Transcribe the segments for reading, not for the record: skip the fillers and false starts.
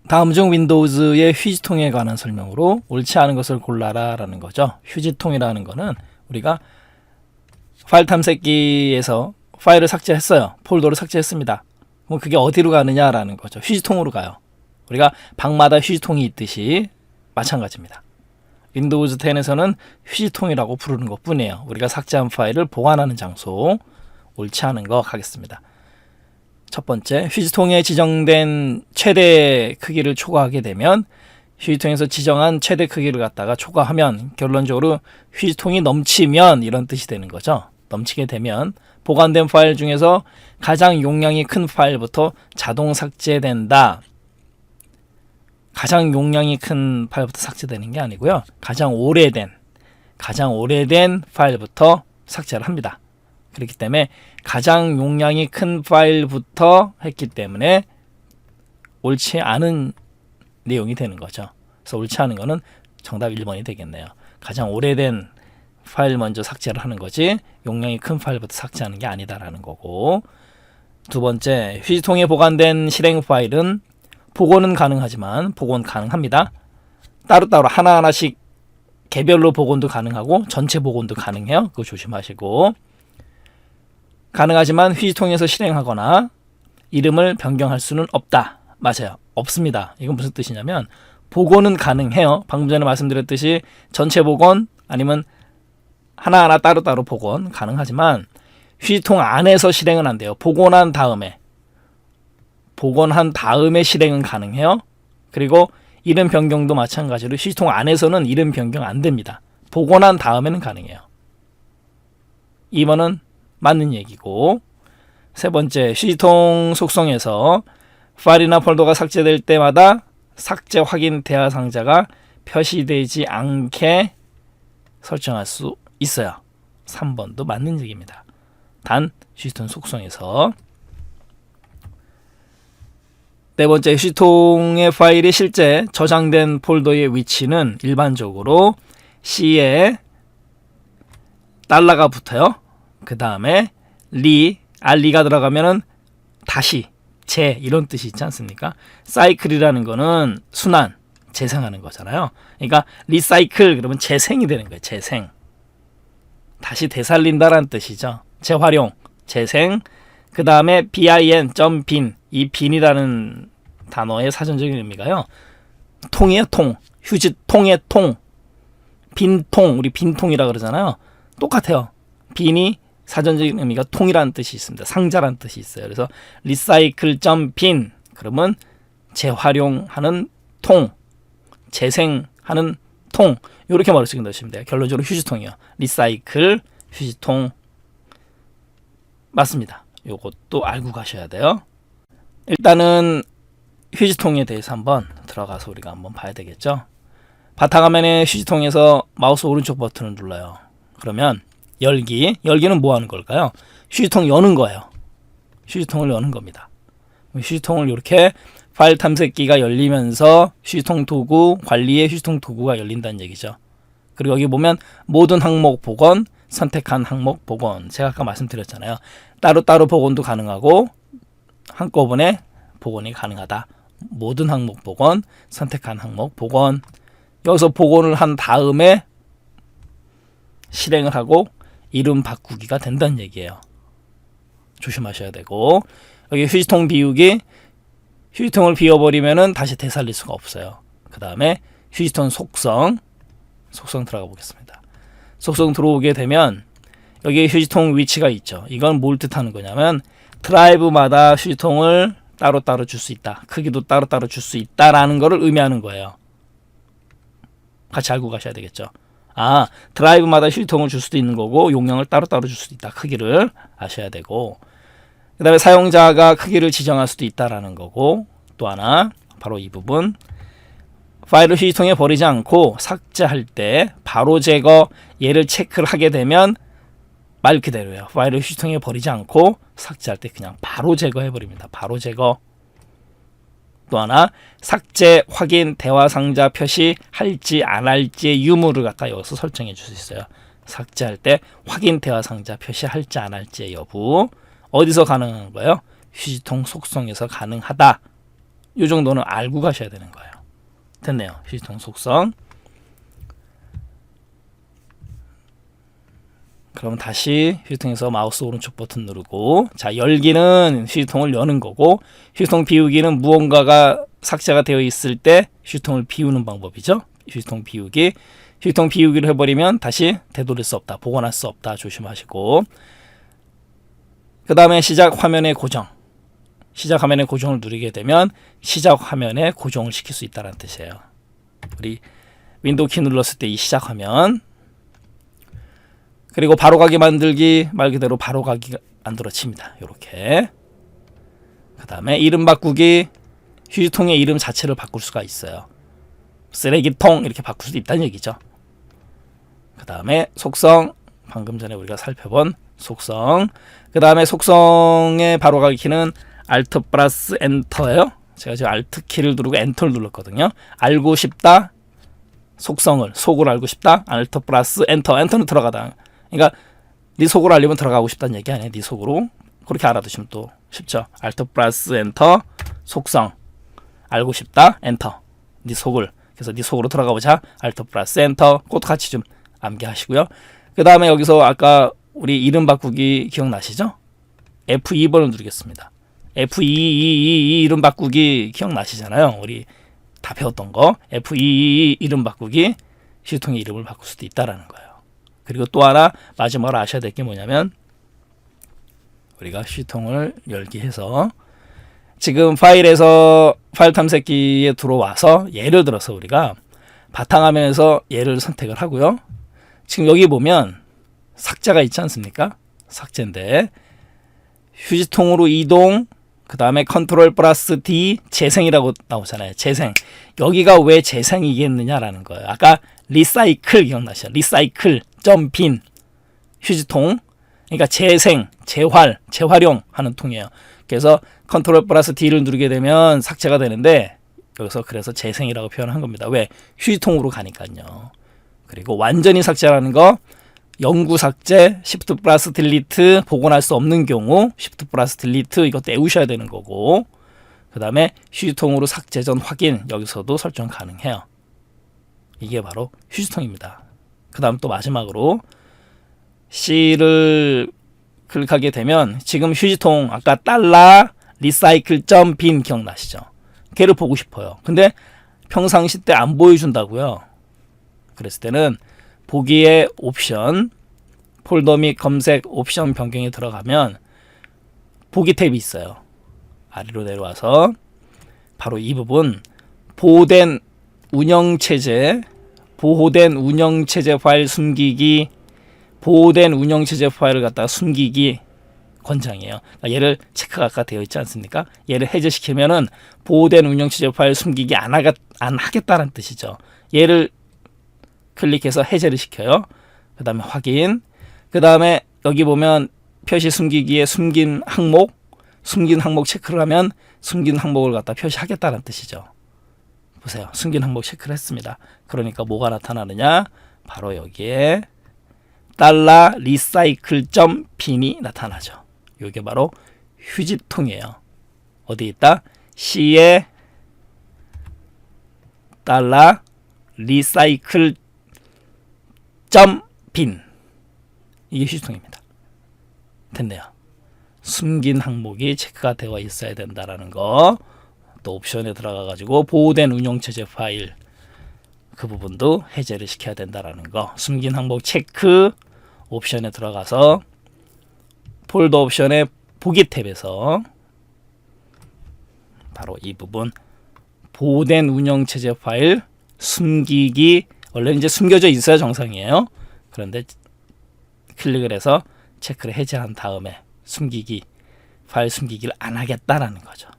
다음 중 윈도우즈의 휴지통에 관한 설명으로 옳지 않은 것을 골라라 라는 거죠. 휴지통이라는 거는 우리가 파일 탐색기에서 파일을 삭제했어요. 폴더를 삭제했습니다. 그럼 그게 어디로 가느냐라는 거죠. 휴지통으로 가요. 우리가 방마다 휴지통이 있듯이 마찬가지입니다. 윈도우즈 10에서는 휴지통이라고 부르는 것 뿐이에요. 우리가 삭제한 파일을 보관하는 장소, 옳지 않은 거 가겠습니다. 첫 번째, 휴지통에 지정된 최대 크기를 초과하게 되면 휴지통에서 지정한 최대 크기를 갖다가 초과하면 결론적으로 휴지통이 넘치면 이런 뜻이 되는 거죠. 넘치게 되면 보관된 파일 중에서 가장 용량이 큰 파일부터 자동 삭제된다. 가장 용량이 큰 파일부터 삭제되는 게 아니고요. 가장 오래된 파일부터 삭제를 합니다. 그렇기 때문에 가장 용량이 큰 파일부터 했기 때문에 옳지 않은 내용이 되는 거죠. 그래서 옳지 않은 거는 정답 1번이 되겠네요. 가장 오래된 파일 먼저 삭제를 하는 거지 용량이 큰 파일부터 삭제하는 게 아니다라는 거고, 두 번째, 휴지통에 보관된 실행 파일은 복원은 가능하지만 복원 가능합니다. 따로따로 하나하나씩 개별로 복원도 가능하고 전체 복원도 가능해요. 그거 조심하시고, 가능하지만 휴지통에서 실행하거나 이름을 변경할 수는 없다. 맞아요. 없습니다. 이건 무슨 뜻이냐면 복원은 가능해요. 방금 전에 말씀드렸듯이 전체 복원 아니면 하나하나 따로따로 복원 가능하지만 휴지통 안에서 실행은 안 돼요. 복원한 다음에 실행은 가능해요. 그리고 이름 변경도 마찬가지로 휴지통 안에서는 이름 변경 안 됩니다. 복원한 다음에는 가능해요. 2번은 맞는 얘기고, 세 번째, 휴지통 속성에서 파일이나 폴더가 삭제될 때마다 삭제 확인 대화 상자가 표시되지 않게 설정할 수 있어요. 3번도 맞는 얘기입니다. 단 휴지통 속성에서. 네 번째, 휴지통의 파일이 실제 저장된 폴더의 위치는 일반적으로 C에 달러가 붙어요. 그 다음에 리가 들어가면은 다시, 이런 뜻이 있지 않습니까? 사이클이라는 거는 순환, 재생하는 거잖아요. 그러니까 리사이클 그러면 재생이 되는 거예요. 재생. 다시 되살린다라는 뜻이죠. 재활용, 재생. 그 다음에 bin, 이 bin이라는 단어의 사전적인 의미가요. 통이에요, 통. 휴지통의 통. 빈통, 우리 빈통이라 그러잖아요. 똑같아요. bin이 사전적인 의미가 통이라는 뜻이 있습니다. 상자라는 뜻이 있어요. 그래서 recycle.bin 그러면 재활용하는 통, 재생하는 통, 이렇게 머릿속에 넣으시면 돼요. 결론적으로 휴지통이요. 리사이클, 휴지통 맞습니다. 요것도 알고 가셔야 돼요. 일단은 휴지통에 대해서 한번 들어가서 우리가 한번 봐야 되겠죠. 바탕화면의 휴지통에서 마우스 오른쪽 버튼을 눌러요. 그러면 열기는 뭐 하는 걸까요? 휴지통 여는 거예요. 휴지통을 여는 겁니다. 휴지통을 이렇게 파일 탐색기가 열리면서 휴지통 도구, 관리의 휴지통 도구가 열린다는 얘기죠. 그리고 여기 보면 모든 항목 복원, 선택한 항목 복원. 제가 아까 말씀드렸잖아요. 따로따로 복원도 가능하고 한꺼번에 복원이 가능하다. 모든 항목 복원, 선택한 항목 복원. 여기서 복원을 한 다음에 실행을 하고 이름 바꾸기가 된다는 얘기예요. 조심하셔야 되고, 여기 휴지통 비우기, 휴지통을 비워버리면은 다시 되살릴 수가 없어요. 그 다음에 휴지통 속성 들어가 보겠습니다. 속성 들어오게 되면 여기 휴지통 위치가 있죠. 이건 뭘 뜻하는 거냐면 드라이브마다 휴지통을 따로따로 줄 수 있다. 크기도 따로따로 줄 수 있다라는 거를 의미하는 거예요. 같이 알고 가셔야 되겠죠. 드라이브마다 휴지통을 줄 수도 있는 거고 용량을 따로따로 줄 수도 있다. 크기를 아셔야 되고, 그 다음에 사용자가 크기를 지정할 수도 있다라는 거고, 또 하나 바로 이 부분, 파일을 휴지통에 버리지 않고 삭제할 때 바로 제거, 얘를 체크를 하게 되면 말 그대로예요. 파일을 휴지통에 버리지 않고 삭제할 때 그냥 바로 제거해버립니다. 바로 제거. 또 하나, 삭제, 확인, 대화 상자 표시 할지 안 할지의 유무를 갖다 여기서 설정해 줄 수 있어요. 삭제할 때 확인, 대화 상자 표시 할지 안 할지의 여부. 어디서 가능한 거예요? 휴지통 속성에서 가능하다. 이 정도는 알고 가셔야 되는 거예요. 됐네요. 휴지통 속성. 그럼 다시 휴지통에서 마우스 오른쪽 버튼 누르고, 자, 열기는 휴지통을 여는 거고, 휴지통 비우기는 무언가가 삭제가 되어 있을 때 휴지통을 비우는 방법이죠. 휴지통 비우기. 휴지통 비우기를 해버리면 다시 되돌릴 수 없다, 복원할 수 없다, 조심하시고. 그 다음에 시작 화면의 고정. 시작 화면의 고정을 누르게 되면 시작 화면에 고정을 시킬 수 있다는 뜻이에요. 우리 윈도우 키 눌렀을 때 이 시작 화면. 그리고 바로가기 만들기, 말 그대로 바로가기 만들어집니다. 이렇게. 그 다음에 이름 바꾸기. 휴지통의 이름 자체를 바꿀 수가 있어요. 쓰레기통 이렇게 바꿀 수도 있다는 얘기죠. 그 다음에 속성, 방금 전에 우리가 살펴본 속성. 그 다음에 속성의 바로가기 키는 Alt 플러스 엔터예요. 제가 지금 Alt 키를 누르고 엔터를 눌렀거든요. 알고 싶다, 속성을, 속을 알고 싶다, Alt 플러스 엔터. 엔터는 들어가다. 그러니까 네 속으로 알리면 들어가고 싶다는 얘기 아니에요. 네 속으로. 그렇게 알아두시면 또 쉽죠. Alt 플러스 엔터, 속성, 알고 싶다, 엔터. 네 속을. 그래서 네 속으로 들어가 보자. Alt 플러스 엔터. 그것도 같이 좀 암기하시고요. 그 다음에 여기서 아까 우리 이름 바꾸기 기억나시죠? F2번을 누르겠습니다. F222 이름 바꾸기 기억나시잖아요. 우리 다 배웠던 거. F222 이름 바꾸기, 휴지통의 이름을 바꿀 수도 있다라는 거예요. 그리고 또 하나 마지막으로 아셔야 될 게 뭐냐면, 우리가 휴지통을 열기 해서 지금 파일에서 파일 탐색기에 들어와서, 예를 들어서 우리가 바탕화면에서 얘를 선택을 하고요. 지금 여기 보면 삭제가 있지 않습니까? 삭제인데 휴지통으로 이동, 그 다음에 컨트롤 플러스 D, 재생이라고 나오잖아요. 재생. 여기가 왜 재생이겠느냐라는 거예요. 아까 리사이클 기억나시죠? 리사이클 bin 휴지통. 그러니까 재생, 재활, 재활용 하는 통이에요. 그래서 컨트롤 플러스 D를 누르게 되면 삭제가 되는데, 여기서 그래서 재생이라고 표현한 겁니다. 왜? 휴지통으로 가니까요. 그리고 완전히 삭제라는 거, 영구 삭제, Shift 플러스 딜리트, 복원할 수 없는 경우 Shift 플러스 딜리트, 이것도 외우셔야 되는 거고, 그 다음에 휴지통으로 삭제 전 확인, 여기서도 설정 가능해요. 이게 바로 휴지통입니다. 그 다음 또 마지막으로 C를 클릭하게 되면 지금 휴지통 아까 달러 리사이클 bin 기억나시죠? 걔를 보고 싶어요. 근데 평상시 때 안 보여준다고요. 그랬을 때는 보기의 옵션, 폴더 및 검색 옵션 변경에 들어가면 보기 탭이 있어요. 아래로 내려와서 바로 이 부분, 보호된 운영체제 파일 숨기기, 보호된 운영체제 파일을 갖다가 숨기기 권장이에요. 그러니까 얘를 체크가 아까 되어 있지 않습니까? 얘를 해제시키면은 보호된 운영체제 파일 숨기기 안 하겠다는 뜻이죠. 얘를 클릭해서 해제를 시켜요. 그 다음에 확인. 그 다음에 여기 보면 표시 숨기기에 숨긴 항목 체크를 하면 숨긴 항목을 갖다 표시하겠다는 뜻이죠. 보세요. 숨긴 항목 체크를 했습니다. 그러니까 뭐가 나타나느냐? 바로 여기에 달러 리사이클 bin이 나타나죠. 이게 바로 휴지통이에요. 어디 있다? C에 달러 리사이클 bin, 이게 휴지통입니다. 됐네요. 숨긴 항목이 체크가 되어 있어야 된다라는 거. 또 옵션에 들어가 가지고 보호된 운영체제 파일, 그 부분도 해제를 시켜야 된다라는 거. 숨긴 항목 체크, 옵션에 들어가서 폴더 옵션의 보기 탭에서 바로 이 부분, 보호된 운영체제 파일 숨기기, 원래 이제 숨겨져 있어야 정상이에요. 그런데 클릭을 해서 체크를 해제한 다음에 숨기기, 파일 숨기기를 안 하겠다라는 거죠.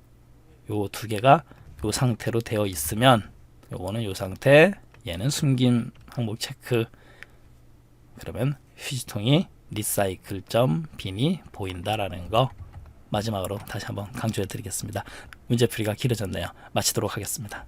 요 두 개가 요 상태로 되어 있으면, 요거는 요 상태, 얘는 숨긴 항목 체크, 그러면 휴지통이 리사이클 bin이 보인다라는 거 마지막으로 다시 한번 강조해 드리겠습니다. 문제풀이가 길어졌네요. 마치도록 하겠습니다.